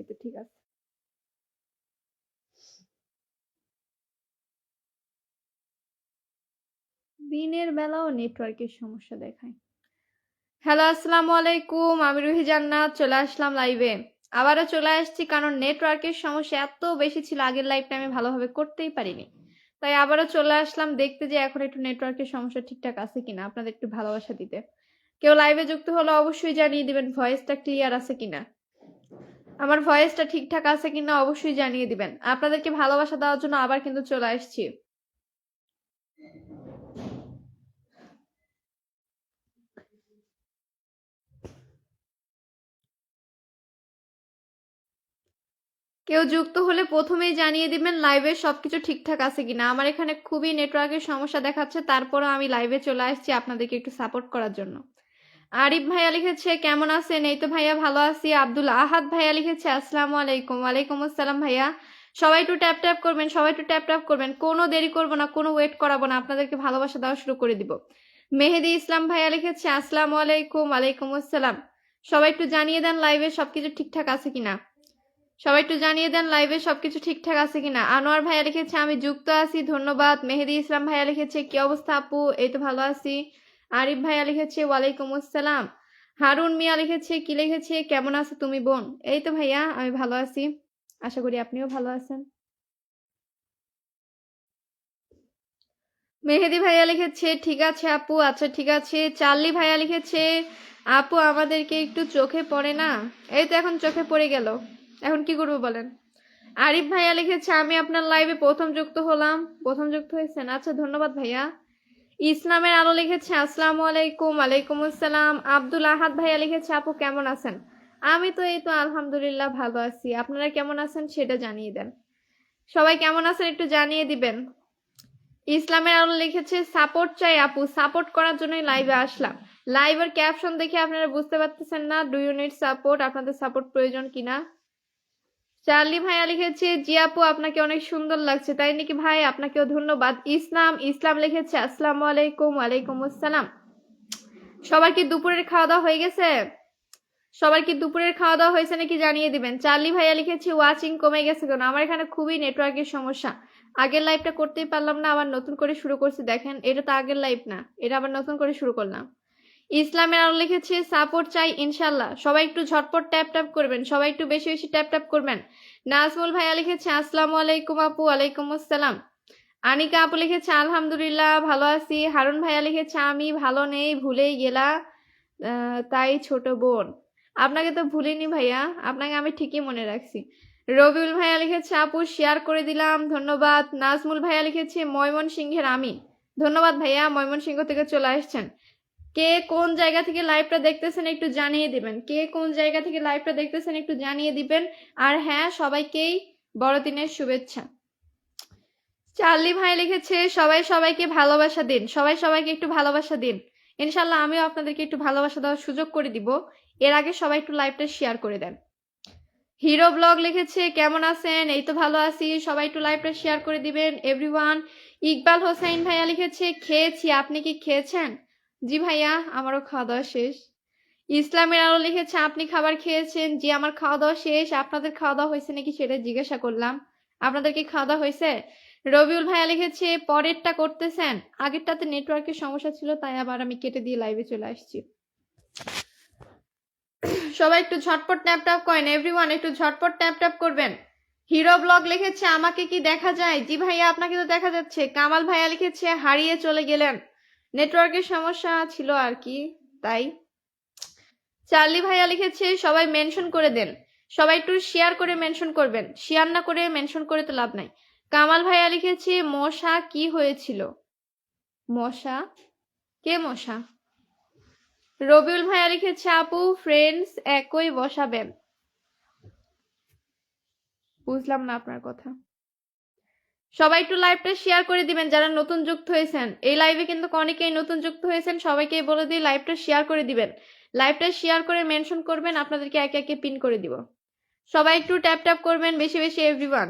এই তো ঠিক আছে। দিনের বেলাও নেটওয়ার্কের সমস্যা দেখায়। হ্যালো, আসসালামু আলাইকুম। আমি রুহি জান্নাত চলে আসলাম লাইভে। আবারও চলে আসছি কারণ নেটওয়ার্কের সমস্যা এত বেশি ছিল, আগের লাইভটা আমি ভালোভাবে করতেই পারিনি। তাই আবারও চলে আসলাম দেখতে যে এখন একটু নেটওয়ার্কের সমস্যা ঠিকঠাক আছে কিনা, আপনাদের একটু ভালোবাসা দিতে। কেউ লাইভে যুক্ত হলে অবশ্যই জানিয়ে দিবেন ভয়েসটা ক্লিয়ার আছে কিনা, আমার ভয়েসটা ঠিকঠাক আছে কিনা অবশ্যই জানিয়ে দিবেন। আপনাদেরকে ভালোবাসা দেওয়ার জন্য আবার কিন্তু চলে আসছি। কেউ যুক্ত হলে প্রথমেই জানিয়ে দিবেন লাইভে সবকিছু ঠিকঠাক আছে কিনা। আমার এখানে খুবই নেটওয়ার্কের সমস্যা দেখাচ্ছে, তারপরও আমি লাইভে চলে আসছি আপনাদেরকে একটু সাপোর্ট করার জন্য। আরিফ ভাইয়া লিখেছে কেমন আছেন? এই তো ভাইয়া ভালো আছি। আব্দুল আহাদ ভাইয়া লিখেছে আসসালামু আলাইকুম। ওয়ালাইকুম আসসালাম ভাইয়া। সবাই একটু ট্যাপ ট্যাপ করবেন, সবাই একটু ট্যাপ ট্যাপ করবেন, কোনো দেরি করবো না, কোনো ওয়েট করাবো না, আপনাদেরকে ভালোবাসা দেওয়া শুরু করে দিব। মেহেদি ইসলাম ভাইয়া লিখেছে আসসালামু আলাইকুম। ওয়ালাইকুম আসসালাম। সবাই একটু জানিয়ে দেন লাইভে সবকিছু ঠিকঠাক আছে কিনা, সবাই একটু জানিয়ে দেন লাইভে সবকিছু ঠিকঠাক আছে কিনা। আনোয়ার ভাইয়া লিখেছে আমি যুক্ত আছি, ধন্যবাদ। মেহেদি ইসলাম ভাইয়া লিখেছে কি অবস্থা আপু? এই তো ভালো আছি। আরিফ ভাইয়া লিখেছে ওয়ালাইকুম আসসালাম। হারুন মিয়া লিখেছে কি লিখেছে কেমন আছো তুমি বোন? এই তো ভাইয়া আমি ভালো আছি, আশা করি আপনিও ভালো আছেন। মেহেদি ভাইয়া লিখেছে ঠিক আছে আপু, আচ্ছা ঠিক আছে। চার্লি ভাইয়া লিখেছে আপু আমাদেরকে একটু চোখে পড়ে না। এই তো এখন চোখে পড়ে গেল, এখন কি করবো বলেন। আরিফ ভাইয়া লিখেছে আমি আপনার লাইভে প্রথম যুক্ত হলাম। প্রথম যুক্ত হয়েছেন, আচ্ছা ধন্যবাদ ভাইয়া। ইসলামের আলো লিখেছে আসসালামু আলাইকুম। ওয়ালাইকুম আসসালাম। আব্দুল আহাদ ভাইয়া লিখেছে আপু কেমন আছেন? আমি তো এই তো আলহামদুলিল্লাহ ভালো আছি, আপনারা কেমন আছেন সেটা জানিয়ে দেন। সবাই কেমন আছেন একটু জানিয়ে দিবেন। ইসলামের আলো লিখেছে সাপোর্ট চাই আপু, সাপোর্ট করার জন্যই লাইভে আসলাম। লাইভের ক্যাপশন দেখে আপনারা বুঝতে পারতেছেন না ডু ইউ নিড সাপোর্ট, আপনাদের সাপোর্ট প্রয়োজন কিনা। চার্লি ভাইয়া লিখেছে জি আপু আপনাকে অনেক সুন্দর লাগছে। তাই নাকি ভাই? আপনাকেও ধন্যবাদ। ইসলাম লিখেছে আসসালামু আলাইকুম। ওয়ালাইকুম আসসালাম। সবার কি দুপুরের খাওয়া দাওয়া হয়ে গেছে? সবার কি দুপুরের খাওয়া দাওয়া হয়েছে নাকি জানিয়ে দিবেন। চার্লি ভাইয়া লিখেছে ওয়াচিং কমে গেছে কেন? আমার এখানে খুবই নেটওয়ার্কের সমস্যা, আগের লাইভটা করতেই পারলাম না, আবার নতুন করে শুরু করছি। দেখেন এটা তো আগের লাইভ না, এটা আবার নতুন করে শুরু করলাম। ইসলামের আলো লিখেছে সাপোর্ট চাই ইনশাল্লাহ। সবাই একটু ঝটপট ট্যাপ ট্যাপ করবেন, সবাই একটু বেশি বেশি ট্যাপ ট্যাপ করবেন। নাজমুল ভাইয়া লিখেছে আসসালামু আলাইকুম আপু। ওয়ালাইকুম আসসালাম। আনিকা আপু লিখেছে আলহামদুলিল্লাহ ভালো আছি। হারুন ভাইয়া লিখেছে আমি ভালো নেই, ভুলেই গেলা তাই ছোট বোন। আপনাকে তো ভুলিনি ভাইয়া, আপনাকে আমি ঠিকই মনে রাখছি। রবিউল ভাইয়া লিখেছে আপু শেয়ার করে দিলাম, ধন্যবাদ। নাজমুল ভাইয়া লিখেছে ময়মনসিংহের আমি, ধন্যবাদ ভাইয়া, ময়মনসিংহ থেকে চলে আসছেন। কে কোন জায়গা থেকে লাইভটা দেখতেছেন একটু জানিয়ে দিবেন, কে কোন জায়গা থেকে লাইভটা দেখতেছেন একটু জানিয়ে দিবেন। আর হ্যাঁ সবাইকেই বড়দিনের শুভেচ্ছা। চার্লি ভাই লিখেছে সবাই সবাইকে ভালোবাসা দিন, সবাই সবাইকে একটু ভালোবাসা দিন। ইনশাল্লাহ আমিও আপনাদেরকে একটু ভালোবাসা দেওয়ার সুযোগ করে দিব। এর আগে সবাই একটু লাইভটা শেয়ার করে দেন। হিরো ব্লগ লিখেছে কেমন আছেন? এই তো ভালো আছি, সবাই একটু লাইভটা শেয়ার করে দিবেন এভরিওয়ান। ইকবাল হোসেন ভাইয়া লিখেছে খেয়েছি, আপনি কি খেয়েছেন? জি ভাইয়া আমারও খাওয়া দাওয়া শেষ। ইসলামের আলো লিখেছে আপনি খাবার খেয়েছেন? জি আমার খাওয়া দাওয়া শেষ। আপনাদের খাওয়া দাওয়া হয়েছে নাকি সেটা জিজ্ঞাসা করলাম। আপনাদের কি খাওয়া দাওয়া হয়েছে? রবিউল ভাইয়া লিখেছে পরেরটা করতেছেন, আগেরটাতে নেটওয়ার্কের সমস্যা ছিল তাই আবার আমি কেটে দিয়ে লাইভে চলে আসছি। সবাই একটু ঝটপট ট্যাপ ট্যাপ করেন এভরিওয়ান, একটু ঝটপট ট্যাপ ট্যাপ করবেন। হিরো ব্লগ লিখেছে আমাকে কি দেখা যায়? জি ভাইয়া আপনাকে তো দেখা যাচ্ছে। কামাল ভাইয়া লিখেছে হারিয়ে চলে গেলেন, নেটওয়ার্কের সমস্যা ছিল আর কি তাই। চার্লি ভাইয়া লিখেছে সবাই মেনশন করে দেন, সবাই একটু শেয়ার করে মেনশন করবেন, শেয়ার না করে মেনশন করে তো লাভ নাই। কামাল ভাইয়া লিখেছে মশা কি হয়েছিল? মশা? কে মশা? রবিউল ভাইয়া লিখেছে আপু ফ্রেন্ডস একই বসাবেন। বুঝলাম না আপনার কথা। সবাই একটু লাইভটা শেয়ার করে দিবেন যারা নতুন যুক্ত হয়েছেন। এই লাইভে কিন্তু অনেকেই নতুন যুক্ত হয়েছেন, সবাইকে বলে দিই লাইভটা শেয়ার করে দিবেন। লাইভটা শেয়ার করে মেনশন করবেন, আপনাদেরকে একে একে পিন করে দিব। সবাই একটু ট্যাপ ট্যাপ করবেন বেশি বেশি এভরিওয়ান।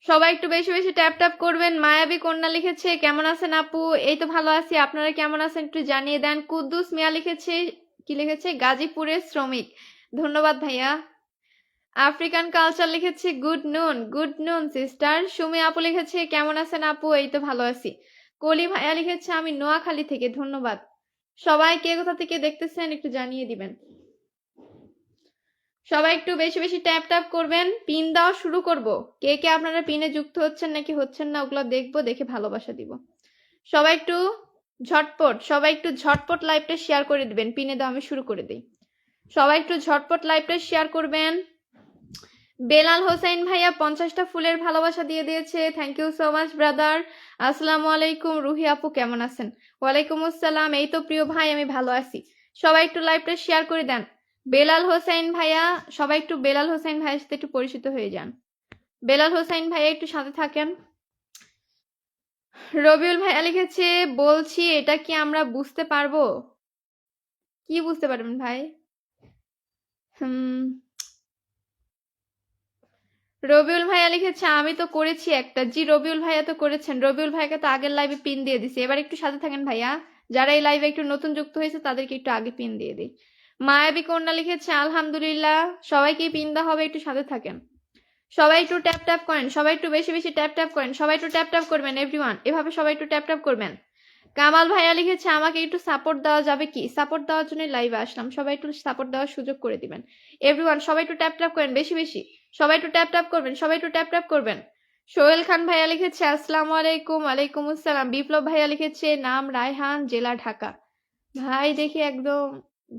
সবাই একটু বেশি বেশি ট্যাপ ট্যাপ করবেন। মায়াবী কন্যা লিখেছে কেমন আছেন আপু? এই তো ভালো আছি, আপনারা কেমন আছেন একটু জানিয়ে দেন। কুদ্দুস মিয়া লিখেছে, কি লিখেছে, গাজীপুরের শ্রমিক। ধন্যবাদ ভাইয়া। আফ্রিকান কালচার লিখেছে গুড নুন সিস্টার। সুমি আপু লিখেছে কেমন আছেন আপু? এই তো ভালো আছি। কলি ভাইয়া লিখেছে আমি নোয়াখালী থেকে। ধন্যবাদ। সবাই কে কোথা থেকে দেখতেছেন একটু জানিয়ে দিবেন। সবাই একটু বেশি বেশি ট্যাপ ট্যাপ করবেন। পিন দেওয়া শুরু করব। কে কে আপনারা পিনে যুক্ত হচ্ছেন নাকি হচ্ছেন না ওগুলো দেখবো, দেখে ভালোবাসা দিব। সবাই একটু ঝটপট লাইভটা শেয়ার করে দিবেন। পিনে দেওয়া আমি শুরু করে দিই। সবাই একটু ঝটপট লাইভটা শেয়ার করবেন। বেলাল হোসেন ভাইয়া 50টা ফুলের ভালোবাসা দিয়ে দিয়েছে। Thank you so much brother. আসসালামু আলাইকুম। রুহি আপু কেমন আছেন? ওয়ালাইকুম আসসালাম। এই তো প্রিয় ভাই, আমি ভালো আছি। সবাই একটু লাইভটা শেয়ার করে দেন। বেলাল হোসেন ভাইয়া, সবাই একটু বেলাল হোসেন ভাইয়ের সাথে একটু পরিচিত হয়ে যান। বেলাল হোসেন ভাইয়া একটু সাথে থাকেন। রবিউল ভাইয়া লিখেছে বলছি এটা কি আমরা বুঝতে পারবো? কি বুঝতে পারবেন ভাই? রবিউল ভাইয়া লিখেছে আমি তো করেছি একটা। জি রবিউল ভাইয়া তো করেছেন। রবিউল ভাইয়াকে তো আগের লাইভে পিন দিয়ে দিছি। এবার একটু সাথে থাকেন ভাইয়া। যারা এই লাইভে একটু নতুন যুক্ত হয়েছে তাদেরকে একটু আগে পিন দিয়ে দিই। মায়াবী কন্যা লিখেছে আলহামদুলিল্লাহ। সবাইকে পিন দেওয়া হবে, একটু সাথে থাকেন। সবাই একটু ট্যাপ ট্যাপ করেন। সবাই একটু বেশি বেশি ট্যাপ ট্যাপ করেন। সবাই একটু ট্যাপ ট্যাপ করবেন এভরিওয়ান। এভাবে সবাই একটু ট্যাপ ট্যাপ করবেন। কামাল ভাইয়া লিখেছে আমাকে একটু সাপোর্ট দেওয়া যাবে কি? সাপোর্ট দেওয়ার জন্য লাইভে আসলাম। সবাই একটু সাপোর্ট দেওয়ার সুযোগ করে দিবেন এভরিওয়ান। সবাই একটু ট্যাপ ট্যাপ করেন বেশি বেশি। সবাই একটু ট্যাপ ট্যাপ করবেন। সবাই একটু ট্যাপ ট্যাপ করবেন। সোহেল খান ভাইয়া লিখেছে আসসালামু আলাইকুম। ওয়ালাইকুম আসসালাম। বিপ্লব ভাইয়া লিখেছে নাম রায়হান, জেলা ঢাকা। ভাই দেখি একদম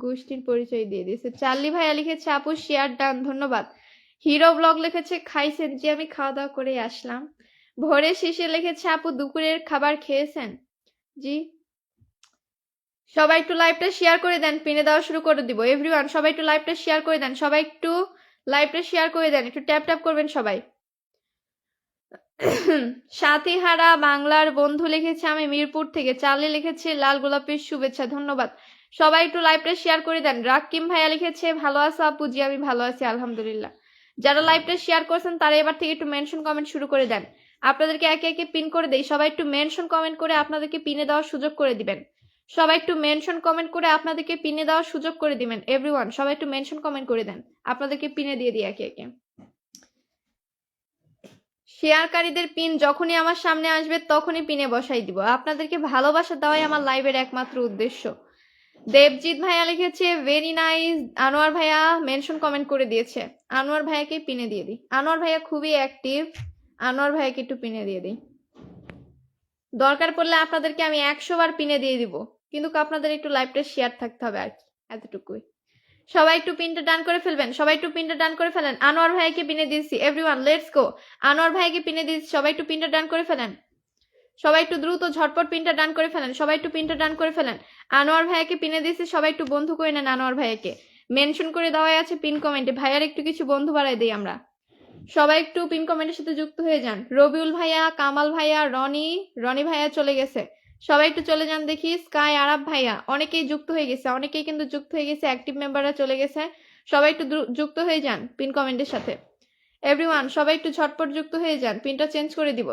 গোষ্ঠীর পরিচয় দিয়ে দিয়েছে। চার্লি ভাইয়া লিখেছে আপু শেয়ার ডান, ধন্যবাদ। হিরো ব্লগ লিখেছে খাইছেন? যে আমি খাওয়া দাওয়া করে আসলাম। ভোরে শেষে লিখেছে আপু দুপুরের খাবার খেয়েছেন? জি। সবাই একটু লাইভটা শেয়ার করে দেন। পিনে দেওয়া শুরু করে দিব এভরিওয়ান। সবাই একটু লাইভটা শেয়ার করে দেন। সবাই একটু লাইভটা শেয়ার করে দেন। একটু ট্যাপ ট্যাপ করবেন সবাই। সাথীহারা বাংলার বন্ধু লিখেছে আমি মিরপুর থেকে। চার্লি লিখেছে লাল গোলাপের শুভেচ্ছা, ধন্যবাদ। সবাই একটু লাইভটা শেয়ার করে দেন। রাকিম ভাইয়া লিখেছে ভালো আছো আপু? জি আমি ভালো আছি আলহামদুলিল্লাহ। যারা লাইভটা শেয়ার করছেন তারা এবার থেকে একটু মেনশন কমেন্ট শুরু করে দেন। আপনাদেরকে একে একে পিন করে দেই। সবাই একটু মেনশন কমেন্ট করে আপনাদেরকে পিনে দেওয়ার সুযোগ করে দিবেন। সবাই একটু মেনশন কমেন্ট করে আপনাদেরকে পিনে দেওয়ার সুযোগ করে দিবেন এভরিওয়ান। সবাই একটু মেনশন কমেন্ট করে দেন। আপনাদেরকে পিনে দিয়ে দিই একে একে। শেয়ারকারীদের পিন যখনই আমার সামনে আসবে তখনই পিনে বসাই দিব। আপনাদেরকে ভালোবাসা দেওয়াই আমার লাইভের একমাত্র উদ্দেশ্য। দেবজিৎ ভাইয়া লিখেছে ভেরি নাইস। আনোয়ার ভাইয়া মেনশন কমেন্ট করে দিয়েছে। আনোয়ার ভাইয়াকে পিনে দিয়ে দিই। আনোয়ার ভাইয়া খুবই অ্যাক্টিভ। আনোয়ার ভাইয়াকে একটু পিনে দিয়ে দিই। দরকার পড়লে আপনাদেরকে আমি 100 বার পিনে দিয়ে দিব, কিন্তু আপনাদের একটু লাইভটা শেয়ার থাকতে হবে আর কি, এতটুকুই। সবাই একটু পিনটা ডান করে ফেলবেন। সবাই একটু পিনটা ডান করে ফেলেন। আনোয়ার ভাইকে পিনে দিয়েছি এভরিওয়ান, লেটস গো। আনোয়ার ভাইকে পিনে দিয়েছি। সবাই একটু পিনটা ডান করে ফেলেন। সবাই একটু দ্রুত ঝটপট পিনটা ডান করে ফেলেন। সবাই একটু পিনটা ডান করে ফেলেন। আনোয়ার ভাইকে পিনে দিয়েছি। সবাই একটু বন্ধু করে নেন আনোয়ার ভাইকে। মেনশন করে দেওয়াই আছে পিন কমেন্টে। ভাইয়ার একটু কিছু বন্ধু বাড়াই দেই আমরা। সবাই একটু পিন কমেন্টের সাথে যুক্ত হয়ে যান। রবিউল ভাইয়া, কামাল ভাইয়া, রনি ভাইয়া চলে গেছে। সবাই একটু চলে যান দেখি। স্কাই, আরাব ভাইয়া, অনেকেই যুক্ত হয়ে গেছে। অনেকেই কিন্তু যুক্ত হয়ে গেছে। অ্যাক্টিভ মেম্বাররা চলে গেছে। সবাই একটু যুক্ত হয়ে যান পিন কমেন্টের সাথে এভরিওয়ান। সবাই একটু ঝটপট যুক্ত হয়ে যান। পিনটা চেঞ্জ করে দিব।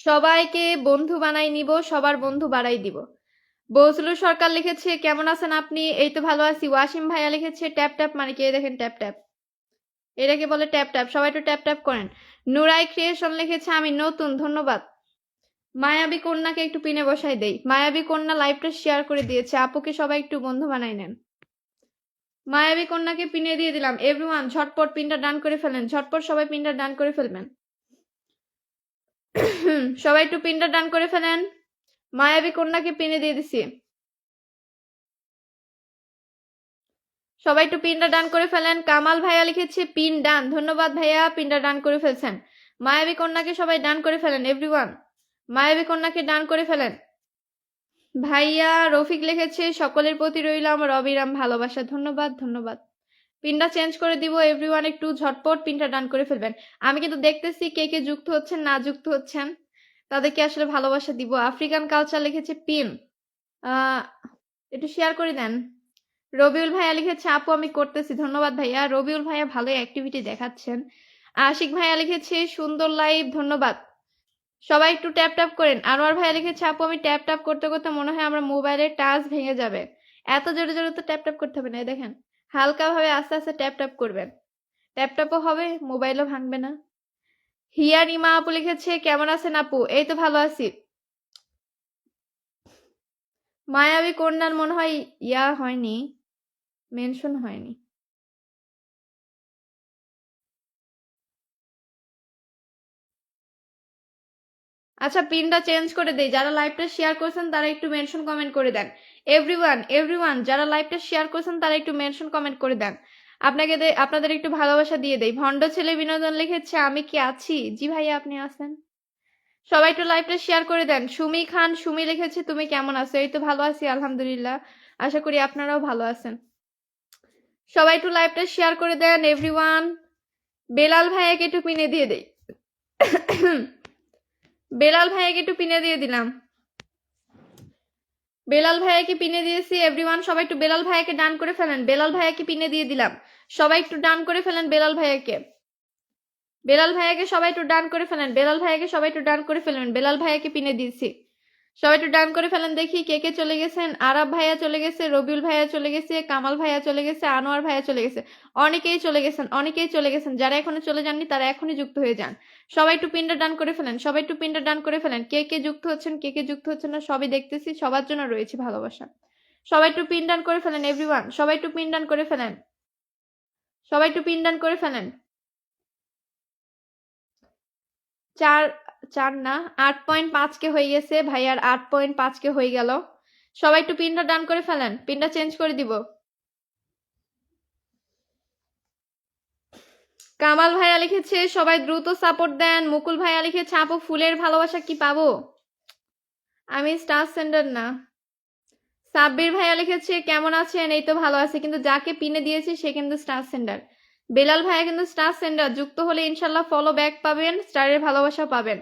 সবাইকে বন্ধু বানাই নিব। সবার বন্ধু বাড়াই দিব। বজলুর সরকার লিখেছে কেমন আছেন আপনি? এই তো ভালো আছি। ওয়াসিম ভাইয়া লিখেছে ট্যাপ ট্যাপ মানে কি? দেখেন ট্যাপ ট্যাপ, এটাকে বলে ট্যাপ ট্যাপ। সবাই একটু ট্যাপ ট্যাপ করেন। নুরাই ক্রিয়েশন লিখেছে আমি নতুন, ধন্যবাদ। মায়াবী কন্যাকে একটু পিনে বসাই দেই। মায়াবী কন্যা লাইভটা শেয়ার করে দিয়েছে। আপুকে সবাই একটু বন্ধু বানাই নেন। মায়াবী কন্যাকে পিনে দিয়ে দিলাম এভরিওয়ান। ঝটপট পিনটা ডান করে ফেলেন। ঝটপট সবাই পিনটা ডান করে ফেলবেন। সবাই একটু পিনটা ডান করে ফেলেন। মায়াবী কন্যাকে পিনে দিয়ে দিছি। সবাই একটু পিনটা ডান করে ফেলেন। কামাল ভাইয়া লিখেছে পিন ডান, ধন্যবাদ ভাইয়া, পিনটা ডান করে ফেলছেন। মায়াবী কন্যাকে সবাই ডান করে ফেলেন এভরিওয়ান। মায়াবী কন্যাকে ডান করে ফেলেন। ভাইয়া রফিক লিখেছে সকলের প্রতি রইল আমার অবিরাম ভালোবাসা, ধন্যবাদ ধন্যবাদ। পিনটা চেঞ্জ করে দিব এভরিওয়ান। একটু ঝটপট পিনটা ডান করে ফেলবেন। আমি কিন্তু দেখতেছি কে কে যুক্ত হচ্ছেন না যুক্ত হচ্ছেন, তাদেরকে আসলে ভালোবাসা দিব। আফ্রিকান কালচার লিখেছে পিন, একটু শেয়ার করে দেন। রবিউল ভাইয়া লিখেছে আপু আমি করতেছি, ধন্যবাদ ভাইয়া। রবিউল ভাইয়া ভালোই অ্যাক্টিভিটি দেখাচ্ছেন। আশিক ভাইয়া লিখেছে সুন্দর লাইভ, ধন্যবাদ। সবাই একটু ট্যাপ ট্যাপ করেন। আনোয়ার ভাইয়া লিখেছে আপু আমি ট্যাপ ট্যাপ করতে করতে মনে হয় আমার মোবাইলের টাচ ভেঙে যাবে। এত জোরে জোরে তো ট্যাপ ট্যাপ করতে হবে না, এই দেখেন হালকা ভাবে আস্তে আস্তে ট্যাপ ট্যাপ করবেন, ট্যাপ ট্যাপও হবে, মোবাইলও ভাঙবে না। হিয়া রিমা আপু লিখেছে কেমন আছেন আপু? এই তো ভালো আছি। মায়াবী কন্যার মনে হয় ইয়া হয়নি, মেনশন হয়নি। আচ্ছা পিনটা চেঞ্জ করে দেই, যারা লাইভটা শেয়ার করছেন তারা একটু মেনশন কমেন্ট করে দেন। এভরিওয়ান যারা লাইভটা শেয়ার করছেন তারা একটু মেনশন কমেন্ট করে দেন। আপনাদের একটু ভালোবাসা দিয়ে দেই। ভণ্ড ছেলে বিনোদন লিখেছে আমি কি আছি? জি ভাইয়া আপনি আছেন। সবাই একটু লাইভটা শেয়ার করে দেন। সুমি খান সুমি লিখেছে তুমি কেমন আছো? এই তো ভালো আছি আলহামদুলিল্লাহ, আশা করি আপনারাও ভালো আছেন। সবাই একটু লাইভটা শেয়ার করে দেন এভরিওয়ান। বেলাল ভাইয়াকে একটু পিনে দিয়ে দেই। বেলাল ভাইয়াকে একটু পিনে দিয়ে দিলাম। বেলাল ভাইয়াকে পিনে দিয়েছি এভরিওয়ান, সবাই একটু বেলাল ভাইয়াকে ডান করে ফেলেন। বেলাল ভাইয়াকে পিনে দিয়ে দিলাম, সবাই একটু ডান করে ফেলেন বেলাল ভাইয়াকে। বেলাল ভাইয়াকে সবাই একটু ডান করে ফেলেন, বেলাল ভাইয়াকে সবাই একটু ডান করে ফেলেন। বেলাল ভাইয়াকে পিনে দিয়েছি, সবাই একটু ডান করে ফেলেন। দেখি কে কে চলে গেছেন। আরাব ভাইয়া চলে গেছে, রবিউল ভাইয়া চলে গেছে, কামাল ভাইয়া চলে গেছে, আনোয়ার ভাইয়া চলে গেছে। অনেকেই চলে গেছেন, অনেকেই চলে গেছেন। যারা এখনো চলে যাননি তারা এখনই যুক্ত হয়ে যান। সবাই একটু পিনটা ডান করে ফেলেন, সবাই একটু পিনটা ডান করে ফেলেন। কে কে যুক্ত হচ্ছেন, কে কে যুক্ত হচ্ছেন না সবই দেখতেছি, সবার জন্য রয়েছে ভালোবাসা। সবাই একটু পিন ডান করে ফেলেন এভরিওয়ান, সবাই একটু পিন ডান করে ফেলেন, সবাই একটু পিন ডান করে ফেলেন। 4 না 8.5 কে হয়ে গেছে ভাইয়ার, 8.5 কে হয়ে গেল। সবাই একটু পিনটা ডান করে ফেলেন, পিনটা চেঞ্জ করে দিব। কামাল ভাইয়া লিখেছে সবাই দ্রুত সাপোর্ট দেন। মুকুল ভাইয়া লিখেছে আপু ফুলের ভালোবাসা কি পাবো? আমি স্টার সেন্ডার না। সাব্বির ভাইয়া লিখেছে কেমন আছেন? এই তো ভালো আছে, কিন্তু যাকে পিনে দিয়েছি সে কিন্তু স্টার সেন্ডার। বেলাল ভাইয়া কিন্তু স্টার সেন্ডার, যুক্ত হলে ইনশাল্লাহ ফলো ব্যাক পাবেন, স্টারের ভালোবাসা পাবেন।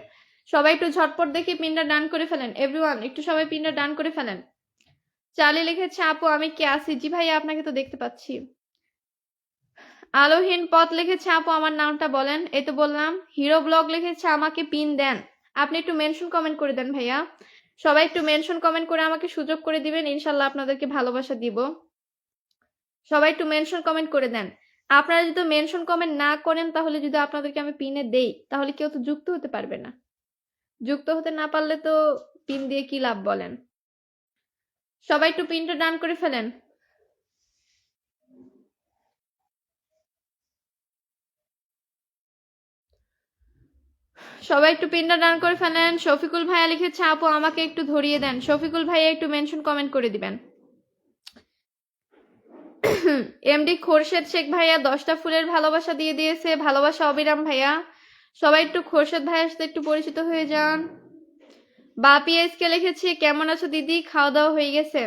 সবাই একটু ঝটপট দেখে পিনটা ডান করে ফেলেন এভরিওয়ান, একটু সবাই পিনটা ডান করে ফেলেন। চালি লিখেছে আপু আমি কে আছি? জি ভাইয়া আপনাকে তো দেখতে পাচ্ছি। আলোহীন পথ লিখেছে আপু আমার নামটা বলেন। এই তো বললাম। হিরো ব্লগ লিখেছে আমাকে পিন দেন। আপনি একটু মেনশন কমেন্ট করে দেন ভাইয়া, সবাই একটু মেনশন কমেন্ট করে আমাকে সুযোগ করে দিবেন, ইনশাল্লাহ আপনাদেরকে ভালোবাসা দিব। সবাই একটু মেনশন কমেন্ট করে দেন। আপনারা যদি মেনশন কমেন্ট না করেন তাহলে যদি আপনাদেরকে আমি পিনে দেই তাহলে কেউ তো যুক্ত হতে পারবে না। যুক্ত হতে না পারলে তো পিন দিয়ে কি লাভ বলেন? সবাই একটু পিনটা ডান করে ফেলেন। সবাই একটু পিনটা ডান করে ফেলেন। শফিকুল ভাইয়া লিখেছে আপু আমাকে একটু ধরিয়ে দেন। শফিকুল ভাইয়া একটু মেনশন কমেন্ট করে দিবেন। এমডি খোরশেদ শেখ ভাইয়া 10টা ফুলের ভালোবাসা দিয়ে দিয়েছে, ভালোবাসা অবিরাম ভাইয়া। সবাই একটু খোরশেদ ভাইয়ের সাথে একটু পরিচিত হয়ে যান। বাপি এসকে লিখেছে কেমন আছো দিদি, খাওয়া দাওয়া হয়ে গেছে?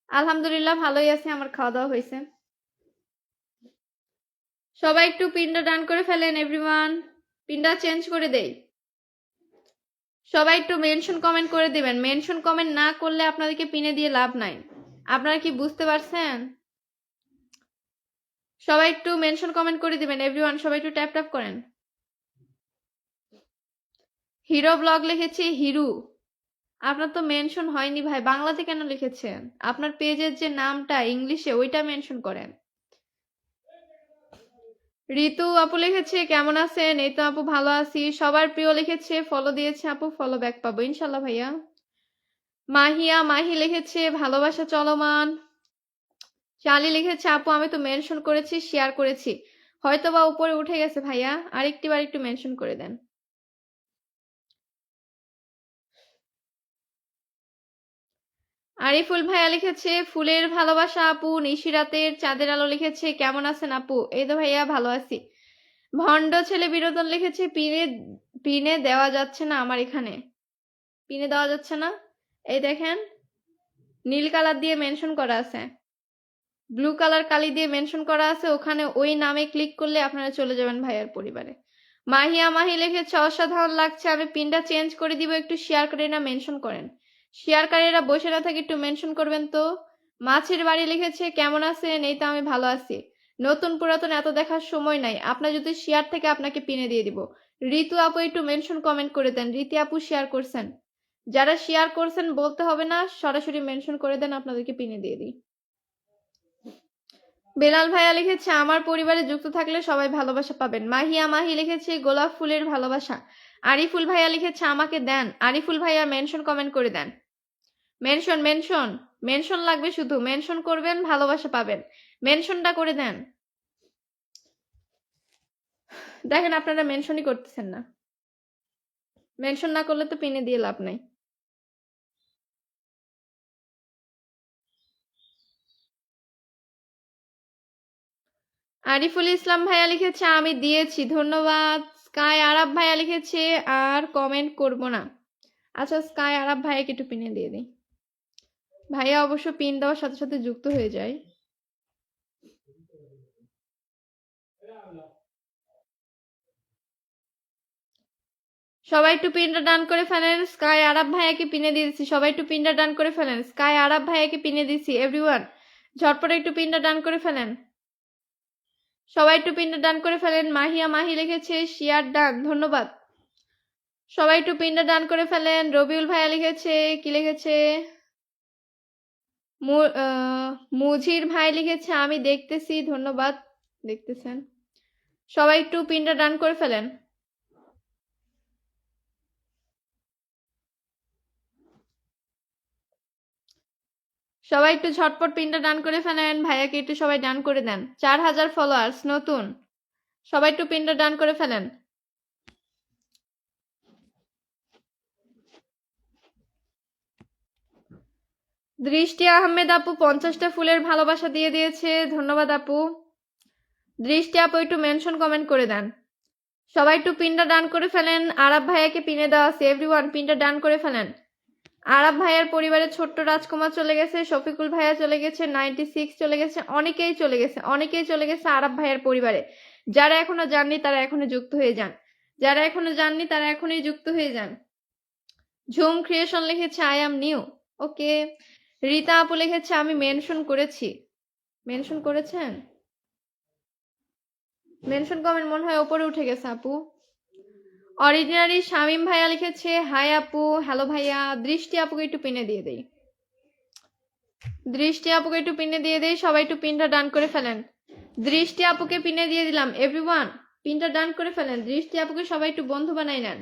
আলহামদুলিল্লাহ ভালোই আছে, আমার খাওয়া দাওয়া হয়েছে। সবাই একটু পিনটা ডান করে ফেলেন এভরিওয়ান, পিনটা চেঞ্জ করে দেই। সবাই একটু মেনশন কমেন্ট করে দিবেন, মেনশন কমেন্ট না করলে আপনাদেরকে পিনে দিয়ে লাভ নাই। আপনারা কি বুঝতে পারছেন? সবাই একটু মেনশন কমেন্ট করে দিবেন এভরিওয়ান, সবাই একটু ট্যাপ ট্যাপ করেন। হিরো ব্লগ লিখেছি হিরু, আপনার তো মেনশন হয়নি ভাই, বাংলাতে কেন লিখেছেন? আপনার পেজের যে নামটা ইংলিশে ওইটা মেনশন করেন। ঋতু আপু লিখেছে কেমন আছেন? এই তো আপু ভালো আছি। সবার প্রিয় লিখেছে ফলো দিয়েছে আপু, ফলো ব্যাক পাবো ইনশাল্লাহ ভাইয়া। মাহি লিখেছে ভালোবাসা চলমান। চালি লিখেছে আপু আমি তো মেনশন করেছি, শেয়ার করেছি, হয়তো বা উপরে উঠে গেছে ভাইয়া, আরেকটি বার একটু মেনশন করে দেন। আরিফুল ভাইয়া লিখেছে ফুলের ভালোবাসা আপু। নিশিরাতের চাঁদের আলো লিখেছে কেমন আছেন আপু? এই তো ভাইয়া ভালো আছি। ভণ্ড ছেলে বিনোদন লিখেছে পিনে দেওয়া যাচ্ছে না, আমার এখানে পিনে দেওয়া যাচ্ছে না। এই দেখেন নীল কালার দিয়ে মেনশন করা আছে, ব্লু কালার কালি দিয়ে মেনশন করা আছে, ওখানে ওই নামে ক্লিক করলে আপনারা চলে যাবেন ভাইয়ার পরিবারে। মাহি লিখেছে অসাধারণ লাগছে, আমি পিনটা চেঞ্জ করে দিব, একটু শেয়ারকারীরা মেনশন করেন। শেয়ারকারীরা বসে না থাকে একটু মেনশন করবেন তো। মাছের বাড়ি লিখেছে কেমন আছেন? এই তো আমি ভালো আছি। নতুন পুরাতন এত দেখার সময় নাই। আপনার যদি শেয়ার থেকে আপনাকে পিনে দিয়ে দিব। ঋতু আপু একটু মেনশন কমেন্ট করে দেন। রীতি আপু শেয়ার করছেন, যারা শেয়ার করছেন বলতে হবে না, সরাসরি মেনশন করে দেন, আপনাদেরকে পিনে দিয়ে দিই। বেলাল ভাইয়া লিখেছে আমার পরিবারে যুক্ত থাকলে সবাই ভালোবাসা পাবেন। মাহিয়া মাহি লিখেছে গোলাপ ফুলের ভালোবাসা। আরিফুল ভাইয়া লিখেছে আমাকে দেন। আরিফুল ভাইয়া মেনশন কমেন্ট করে দেন। মেনশন মেনশন মেনশন লাগবে, শুধু মেনশন করবেন, ভালোবাসা পাবেন। মেনশনটা করে দেন। দেখেন আপনারা মেনশনই করতেছেন না। মেনশন না করলে তো পিনে দিয়ে লাভ নাই। আরিফুল ইসলাম ভাইয়া লিখেছে আমি দিয়েছি, ধন্যবাদ। স্কাই আরব ভাইয়া লিখেছে আর কমেন্ট করব না। আচ্ছা, স্কাই আরব ভাইয়াকে একটু পিনে দিয়ে দিই। ভাইয়া অবশ্য পিন দেওয়ার সাথে সাথে যুক্ত হয়ে যায়। সবাই একটু পিনটা ডান করে ফেলেন। স্কাই আরব ভাইয়াকে পিনে দিয়ে দিচ্ছি। সবাই একটু পিনটা ডান করে ফেলেন। স্কাই আরব ভাইয়াকে পিনে দিচ্ছি। এভরিওয়ান ঝটপট একটু পিনটা ডান করে ফেলেন। সবাই একটু পিনটা ডান করে ফেলেন। মাহিয়া মাহি লিখেছে শেয়ার ডান, ধন্যবাদ। সবাই একটু পিনটা ডান করে ফেলেন। রবিউল ভাইয়া লিখেছে, কি লিখেছে, মুজির ভাই লিখেছে আমি দেখতেছি, ধন্যবাদ, দেখতেছেন। সবাই একটু পিনটা ডান করে ফেলেন। সবাই একটু ঝটপট পিনটা ডান করে ফেলেন। ভাইয়াকে একটু সবাই ডান করে দেন। 4000 ফলোয়ার্স নতুন। সবাই একটু পিনটা ডান করে ফেলেন। দৃষ্টি আহমেদ আপু 50টা ফুলের ভালোবাসা দিয়ে দিয়েছে, ধন্যবাদ আপু। দৃষ্টি আপু একটু মেনশন কমেন্ট করে দেন। সবাই একটু পিনটা ডান করে ফেলেন। আরব ভাইয়াকে পিনে দেওয়া আছে। এভরিওয়ান পিনটা ডান করে ফেলেন। আরব ভাইয়ার পরিবারে ছোট্ট রাজকুমার চলে গেছে, শফিকুল ভাইয়া চলে গেছে, 96 চলে গেছে, অনেকেই চলে গেছে, অনেকেই চলে গেছে আরব ভাইয়ার পরিবারে। যারা এখনো যাননি তারা এখনো যুক্ত হয়ে যান। যারা এখনো যাননি তারা এখনই যুক্ত হয়ে যান। ঝুম ক্রিয়েশন লিখেছে আই এম নিউ। ওকে। রীতা আপু লিখেছে আমি মেনশন করেছি। মেনশন করেছেন? মেনশন কমেন্ট মনে হয় ওপরে উঠে গেছে আপু। অরিজিনালি শামিম ভাইয়া লিখেছে হাই আপু, হ্যালো ভাইয়া। দৃষ্টি আপুকে একটু পিনে দিয়ে দেই। দৃষ্টি আপুকে একটু পিনে দিয়ে দেই। সবাই একটু পিনটা ডান করে ফেলেন। দৃষ্টি আপুকে পিনে দিয়ে দিলাম। এভরিওয়ান পিনটা ডান করে ফেলেন। দৃষ্টি আপুকে সবাই একটু বন্ধু বানাই নেন।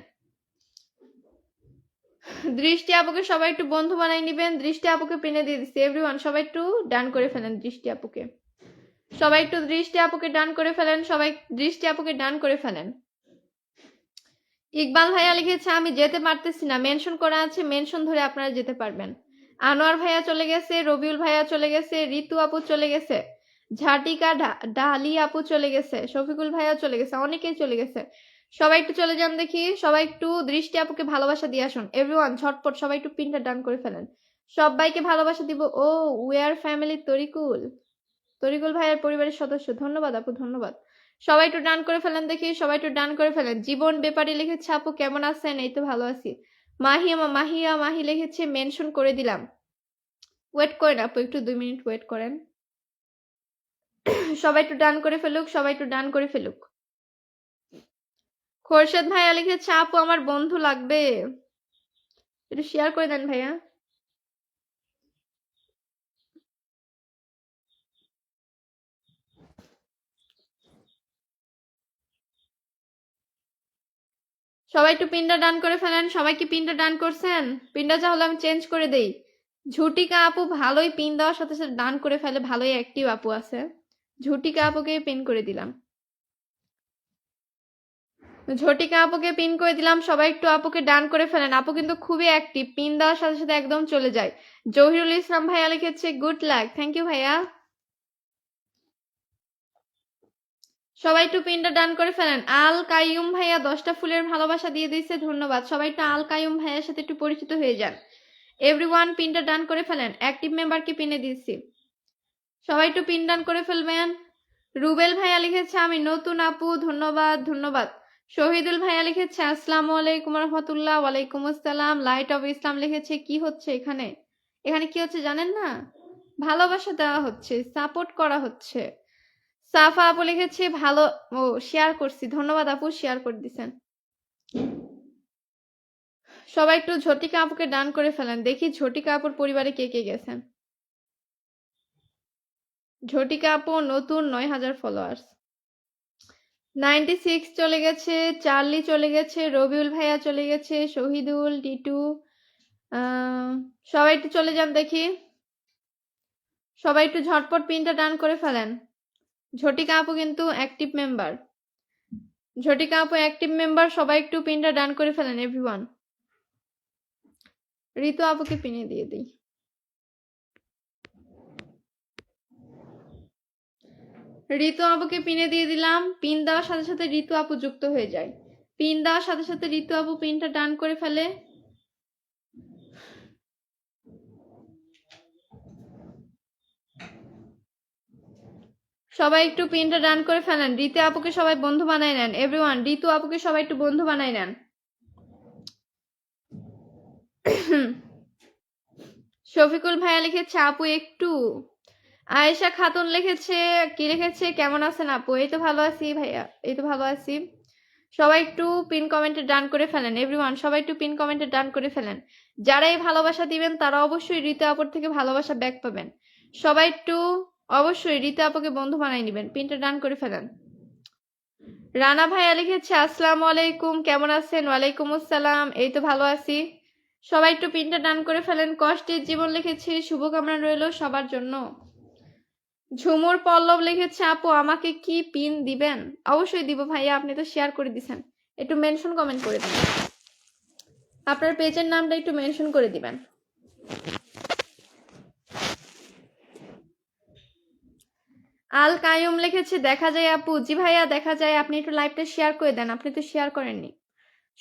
দৃষ্টি আপুকে সবাই একটু বন্ধু বানাই নিবেন। দৃষ্টি আপুকে পিনে দিয়ে দিচ্ছি। এভরিওয়ান সবাই একটু ডান করে ফেলেন দৃষ্টি আপুকে। সবাই একটু দৃষ্টি আপুকে ডান করে ফেলেন। সবাই দৃষ্টি আপুকে ডান করে ফেলেন। ইকবাল ভাইয়া লিখেছে আমি যেতে পারতেছি না, মেনশন করা আছে, মেনশন ধরে আপনারা যেতে পারবেন। আনোয়ার ভাইয়া চলে গেছে, রবিউল ভাইয়া চলে গেছে, ঋতু আপু চলে গেছে, ঝাটিকা ডালি আপু চলে গেছে, শফিকুল ভাইয়া চলে গেছে, অনেকেই চলে গেছে। সবাই একটু চলে যান দেখি। সবাই একটু দৃষ্টি আপুকে ভালোবাসা দিয়ে আসুন। এভরিওয়ান ঝটপট সবাই একটু পিনটা ডান করে ফেলেন। সবাইকে ভালোবাসা দিব। ও উয়ার ফ্যামিলি তরিকুল, তরিকুল ভাইয়ার পরিবারের সদস্য, ধন্যবাদ আপু, ধন্যবাদ। সবাই একটু ডান করে ফেলেন দেখি। সবাই একটু ডান করে ফেলেন। জীবন ব্যাপারী লিখেছে আপু কেমন আছেন? এই তো ভালো আছি। মাহিয়া মাহি লিখেছে মেনশন করে দিলাম। ওয়েট করেন আপু, একটু 2 মিনিট ওয়েট করেন। সবাই একটু ডান করে ফেলুক। সবাই একটু ডান করে ফেলুক। খোরশেদ ভাইয়া লিখেছে আপু আমার বন্ধু লাগবে, একটু শেয়ার করে দেন ভাইয়া। সবাই একটু পিনটা ডান করে ফেলেন। সবাই কি পিনটা ডান করছেন? পিনটা তাহলে আমি চেঞ্জ করে দেই। ঝুটিকা আপু ভালোই পিন দেওয়ার সাথে সাথে ডান করে ফেলে, ভালোই অ্যাক্টিভ আপু আছে। ঝুটিকা আপুকে পিন করে দিলাম। ঝটিকা আপুকে পিন করে দিলাম। সবাই একটু আপুকে ডান করে ফেলেন। আপু কিন্তু খুবই অ্যাক্টিভ, পিন দেওয়ার সাথে সাথে একদম চলে যায়। জহিরুল ইসলাম ভাইয়া লিখেছে গুড লাক, থ্যাংক ইউ ভাইয়া। সবাই একটু পিনটা ডান করে ফেলেন। আল কাইয়ুম ভাইয়া 10টা ফুলের ভালোবাসা দিয়ে দিয়েছে, ধন্যবাদ। সবাই একটু আল কাইয়ুম ভাইয়ার সাথে একটু পরিচিত হয়ে যান। এভরিওয়ান পিনটা ডান করে ফেলেন। অ্যাক্টিভ মেম্বারকে পিনে দিয়েছি। সবাই একটু পিন ডান করে ফেলবেন। রুবেল ভাইয়া লিখেছে আমি নতুন আপু, ধন্যবাদ, ধন্যবাদ। শহীদুল ভাইয়া লিখেছে আসসালামু আলাইকুম রহমতুল্লাহ। ওয়ালাইকুম আসসালাম। লাইট অফ ইসলাম লিখেছে কি হচ্ছে এখানে? এখানে কি হচ্ছে জানেন না? ভালোবাসা দেওয়া হচ্ছে, সাপোর্ট করা হচ্ছে। সাফা আপু লিখেছে ভালো। ও শেয়ার করছি, ধন্যবাদ আপু, শেয়ার করে দিছেন। সবাই একটু ঝটিকা আপুকে ডান করে ফেলেন, দেখি ঝটিকা আপুর পরিবারে কে কে গেছেন। ঝটিকা আপু নতুন 9000 ফলোয়ার্স। 96 চলে গেছে, চার্লি চলে গেছে, রবিউল ভাইয়া চলে গেছে, শহীদুল, টিটু, সবাই একটু চলে যান দেখি। সবাই একটু ঝটপট পিনটা ডান করে ফেলেন। ঝটিকা আপু কিন্তু অ্যাক্টিভ মেম্বার। ঝটিকা আপু অ্যাক্টিভ মেম্বার, সবাই একটু পিনটা ডান করে ফেলেন এভরিওয়ান। ঋতু আপুকে পিনে দিয়ে দিই। ঋতু আপুকে পিনে দিয়ে দিলাম। পিন দেওয়ার সাথে সাথে ঋতু আপু যুক্ত হয়ে যায়। পিন দেওয়ার সাথে সাথে ঋতু আপু পিনটা ডান করে ফেলে। সবাই একটু পিনটা ডান করে ফেলেন। ঋতু আপুকে সবাই বন্ধু বানায় নেন এভরিওয়ান। ঋতু আপুকে সবাই একটু বন্ধু বানায় নেন। শফিকুল ভাইয়া লিখেছে আপু একটু। আয়েশা খাতুন লিখেছে, কি লিখেছে, কেমন আছেন আপু? এই তো ভালো আছি ভাইয়া, এই তো ভালো আছি। সবাই একটু পিন কমেন্টে ডান করে ফেলেন এভরিওয়ান। সবাই একটু পিন কমেন্টে ডান করে ফেলেন। যারা এই ভালোবাসা দিবেন তারা অবশ্যই ঋতু আপুর থেকে ভালোবাসা ব্যাক পাবেন। সবাই একটু অবশ্যই ঋতু আপুকে বন্ধু বানাই নিবেন। পিনটা ডান করে ফেলেন। রানা ভাইয়া লিখেছে আসসালামু আলাইকুম, কেমন আছেন? ওয়ালাইকুম আসসালাম, এই তো ভালো আছি। সবাই একটু পিনটা ডান করে ফেলেন। কষ্টের জীবন লিখেছে, শুভকামনা রইল সবার জন্য। ঝুমুর পল্লব লিখেছে আপু আমাকে কি পিন দিবেন? অবশ্যই দিব ভাইয়া, আপনি তো শেয়ার করে দিছেন। একটু মেনশন কমেন্ট করে দিবেন, আপনার পেজের নামটা একটু মেনশন করে দিবেন। আল কায়ুম লিখেছে দেখা যায় আপু। জি ভাইয়া দেখা যায়, আপনি একটু লাইভটা শেয়ার করে দেন, আপনি তো শেয়ার করেননি।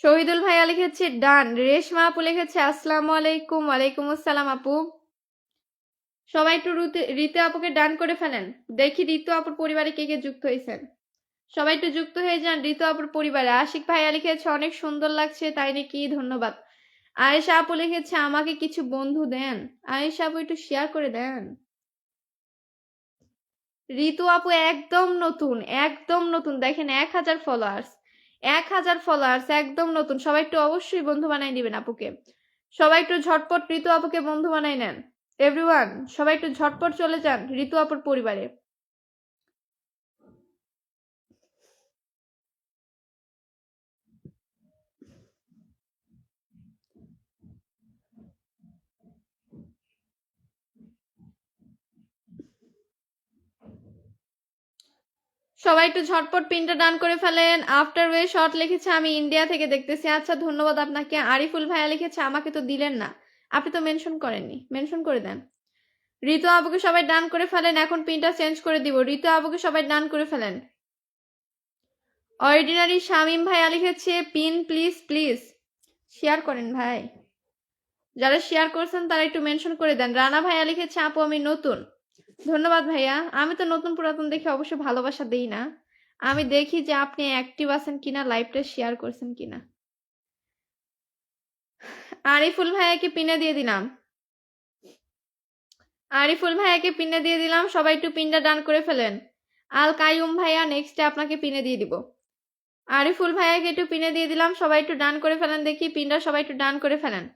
শহীদুল ভাইয়া লিখেছে ডান। রেশমা আপু লিখেছে আসসালামু আলাইকুম। ওয়ালাইকুম আসসালাম আপু। সবাই একটু ঋতু আপুকে ডান করে ফেলেন, দেখি ঋতু আপুর পরিবারে কে কে যুক্ত হয়েছেন। সবাই একটু যুক্ত হয়ে যান ঋতু আপুর পরিবারে। আশিক ভাইয়া লিখেছে অনেক সুন্দর লাগছে, তাই নাকি, ধন্যবাদ। আয়েশা আপু লিখেছে আমাকে কিছু বন্ধু দেন। আয়েশা আপু একটু শেয়ার করে দেন। ঋতু আপু একদম নতুন, একদম নতুন, দেখেন 1000 ফলোয়ার্স, 1000 ফলোয়ার্স, একদম নতুন। সবাই একটু অবশ্যই বন্ধু বানাই দিবেন আপুকে। সবাই একটু ঝটপট ঋতু আপুকে বন্ধু বানাই নেন এভরিওয়ান। সবাই একটু ঝটপট চলে যান ঋতু আপুর পরিবারে। সবাই একটু ঝটপট পিনটা ডান করে ফেলেন। আফটার ওয়ে শর্ট লিখেছে আমি ইন্ডিয়া থেকে দেখতেছি। আচ্ছা ধন্যবাদ আপনাকে। আরিফুল ভাইয়া লিখেছে আমাকে তো দিলেন না, আপনি তো মেনশন করেননি, মেনশন করে দেন। ঋতু আবুকে সবাই ডান করে ফেলেন। এখন পিনটা চেঞ্জ করে দিব। ঋতু আবুকে সবাই ডান করে ফেলেন। অর্ডিনারি শামিম ভাইয়া লিখেছে পিন প্লিজ প্লিজ। শেয়ার করেন ভাই, যারা শেয়ার করছেন তারা একটু মেনশন করে দেন। রানা ভাইয়া লিখেছে আপু আমি নতুন। ধন্যবাদ ভাইয়া। আমি তো নতুন পুরাতন দেখে অবশ্য ভালোবাসা দেই না, আমি দেখি যে আপনি অ্যাক্টিভ আছেন কিনা, লাইভটা শেয়ার করছেন কিনা। আরিফুল ভাইয়াকে পিনে দিয়ে দিলাম। আরিফুল ভাইয়াকে পিনে দিয়ে দিলাম। সবাই একটু পিনটা ডান করে ফেলেন। আল কাইয়ুম ভাইয়া নেক্সটে আপনাকে পিনে দিয়ে দিব। আরিফুল ভাইয়াকে একটু পিনে দিয়ে দিলাম। সবাই একটু ডান করে ফেলেন দেখি পিনটা, সবাই একটু ডান করে ফেলেন।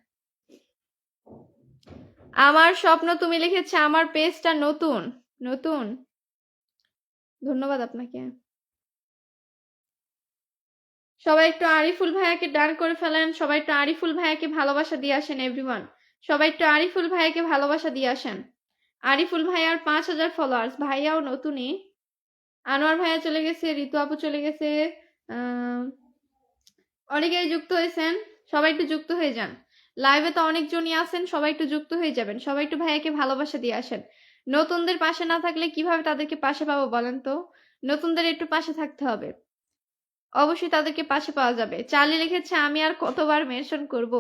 আমার স্বপ্ন তুমি লিখেছে আমার পেজটা নতুন, নতুন, ধন্যবাদ আপনাকে। সবাই একটু আরিফুল ভাইয়াকে ডান করে ফেলেন। সবাই একটু আরিফুল ভাইয়াকে ভালোবাসা দিয়ে আসেন এভরিওয়ান। সবাই একটু আরিফুল ভাইয়াকে ভালোবাসা দিয়ে আসেন। আরিফুল ভাইয়ার 5000 ফলোয়ার্স। ভাইয়াও নতুনই। আনোয়ার ভাইয়া চলে গেছে, ঋতু আপু চলে গেছে, অনেকেই যুক্ত হয়েছেন। সবাই একটু যুক্ত হয়ে যান। লাইভে তো অনেকজনই আছেন, সবাই একটু যুক্ত হয়ে যাবেন। সবাই একটু ভাইয়াকে ভালোবাসা দিয়ে আসেন। নতুনদের পাশে না থাকলে কিভাবে তাদেরকে পাশে পাবো বলেন তো? নতুনদের একটু পাশে থাকতে হবে, অবশ্যই তাদেরকে পাশে পাওয়া যাবে। চার্লি লিখেছে আমি আর কতবার মেনশন করব,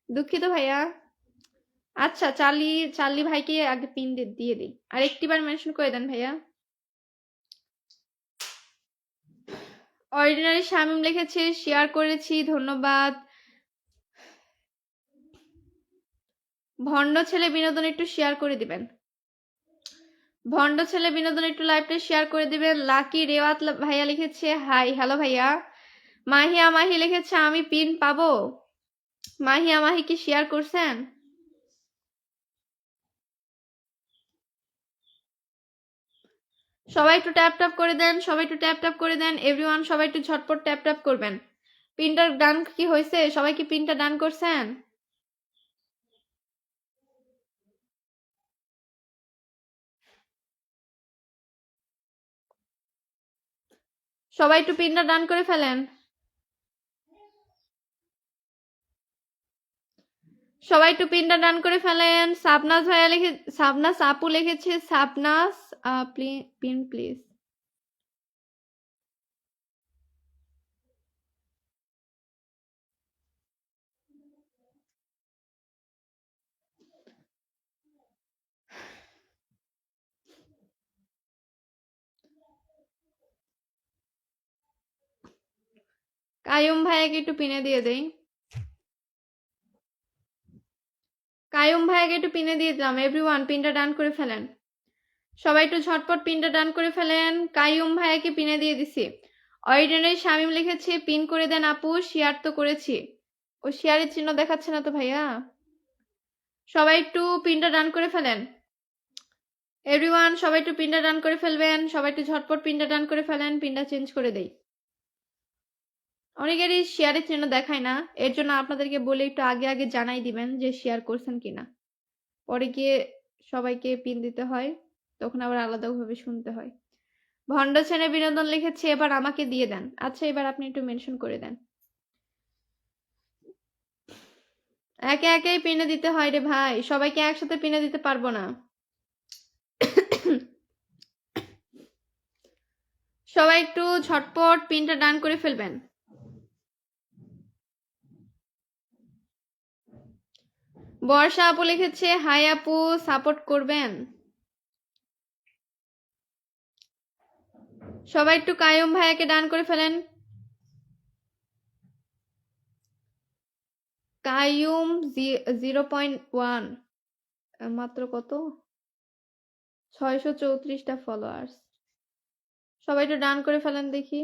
দুঃখিত ভাইয়া। আচ্ছা চার্লি, চার্লি ভাইকে আগে পিন দিয়ে দিই, আর একটিবার মেনশন করে দেন ভাইয়া। অর্ডিনারি শামিম লিখেছে শেয়ার করেছি, ধন্যবাদ। ভণ্ড ছেলে বিনোদন একটু শেয়ার করে দিবেন। ভন্ড ছেলে বিনোদন একটু লাইভটা শেয়ার করে দিবেন। লাকি রেওয়াত ভাইয়া লিখেছে হাই, হ্যালো ভাইয়া। মাহিয়া মাহি লিখেছে আমি পিন পাবো। মাহিয়া মাহি কি শেয়ার করছেন? সবাই একটু ট্যাপ ট্যাপ করে দেন, সবাই একটু ট্যাপ ট্যাপ করে দেন। এভরিওয়ান সবাই একটু ঝটপট ট্যাপ ট্যাপ করবেন। পিনটার ডান কি হয়েছে? সবাই কি পিনটা ডান করছেন? সবাই একটু পিনটা ডান করে ফেলেন। সবাই একটু পিনটা ডান করে ফেলেন। সাবনাস ভাইয়া লিখে, সাবনাস আপু লিখেছে সাবনাস পিন প্লিজ। কায়ুম ভাইয়াকে একটু পিনে দিয়ে দেই। কায়ুম ভাইয়াকে একটু পিনে দিয়ে দিলাম। এভরিওয়ান পিনটা ডান করে ফেলেন। সবাই একটু ঝটপট পিনটা ডান করে ফেলেন। কায়ুম ভাইয়াকে পিনে দিয়ে দিছি। অরিজিনাল শামিম লিখেছে পিন করে দেন আপু, শেয়ার তো করেছি। ও শেয়ারের চিহ্ন দেখাচ্ছে না তো ভাইয়া। সবাই একটু পিনটা ডান করে ফেলেন। এভরিওয়ান সবাই একটু পিনটা ডান করে ফেলবেন। সবাই একটু ঝটপট পিনটা ডান করে ফেলেন। পিনটা চেঞ্জ করে দেই। অনেকেরই শেয়ারের চিহ্ন দেখায় না, এর জন্য আপনাদেরকে বলে একটু আগে আগে জানাই দিবেন যে শেয়ার করছেন কিনা। পরে গিয়ে সবাইকে পিন দিতে হয়, তখন আবার আলাদাভাবে শুনতে হয়। ভন্ড ছেলে বিনোদন লিখেছে এবার আমাকে দিয়ে দেন। আচ্ছা এবার আপনি একটু মেনশন করে দেন। একে একেই পিনে দিতে হয় রে ভাই, সবাইকে একসাথে পিনে দিতে পারবো না। সবাই একটু ঝটপট পিনটা ডান করে ফেলবেন। বর্ষা আপু লিখেছে হাই আপু, সাপোর্ট করবেন। সবাই একটু কায়ুম ভাইয়াকে ডান করে ফেলেন। কায়ুম 0.1, মাত্র কত 634টা ফলোয়ার্স। সবাই একটু ডান করে ফেলেন দেখি।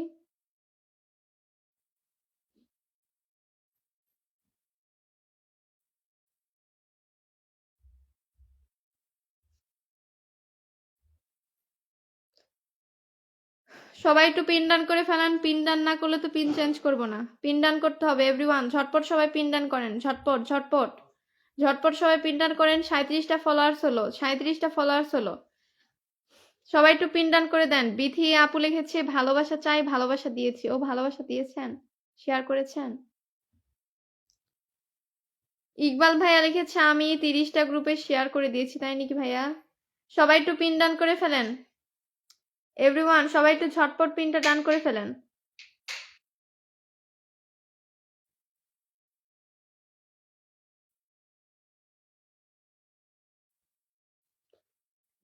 সবাই একটু পিন ডান করে ফেলেন। পিন ডান না করলে তো পিন চেঞ্জ করবো না। পিন ডান করতে হবে এভরিওয়ান। ঝটপট সবাই পিন ডান করেন, ঝটপট ঝটপট ঝটপট সবাই পিন ডান করেন। 37টা ফলোয়ার্স হলো, 37টা ফলোয়ার্স হলো। সবাই একটু পিন ডান করে দেন। বিথি আপু লিখেছে ভালোবাসা চাই, ভালোবাসা দিয়েছি। ও ভালোবাসা দিয়েছেন, শেয়ার করেছেন। ইকবাল ভাইয়া লিখেছে আমি 30টা গ্রুপে শেয়ার করে দিয়েছি। তাই নাকি ভাইয়া? সবাই একটু পিন ডান করে ফেলেন। এভরিওয়ান সবাই একটু ঝটপট পিনটা ডান করে ফেলেন।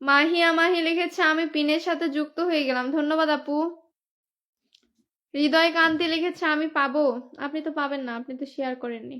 মাহিয়া মাহি লিখেছে আমি পিনের সাথে যুক্ত হয়ে গেলাম। ধন্যবাদ আপু। হৃদয় কান্তি লিখেছে আমি পাবো। আপনি তো পাবেন না, আপনি তো শেয়ার করেননি।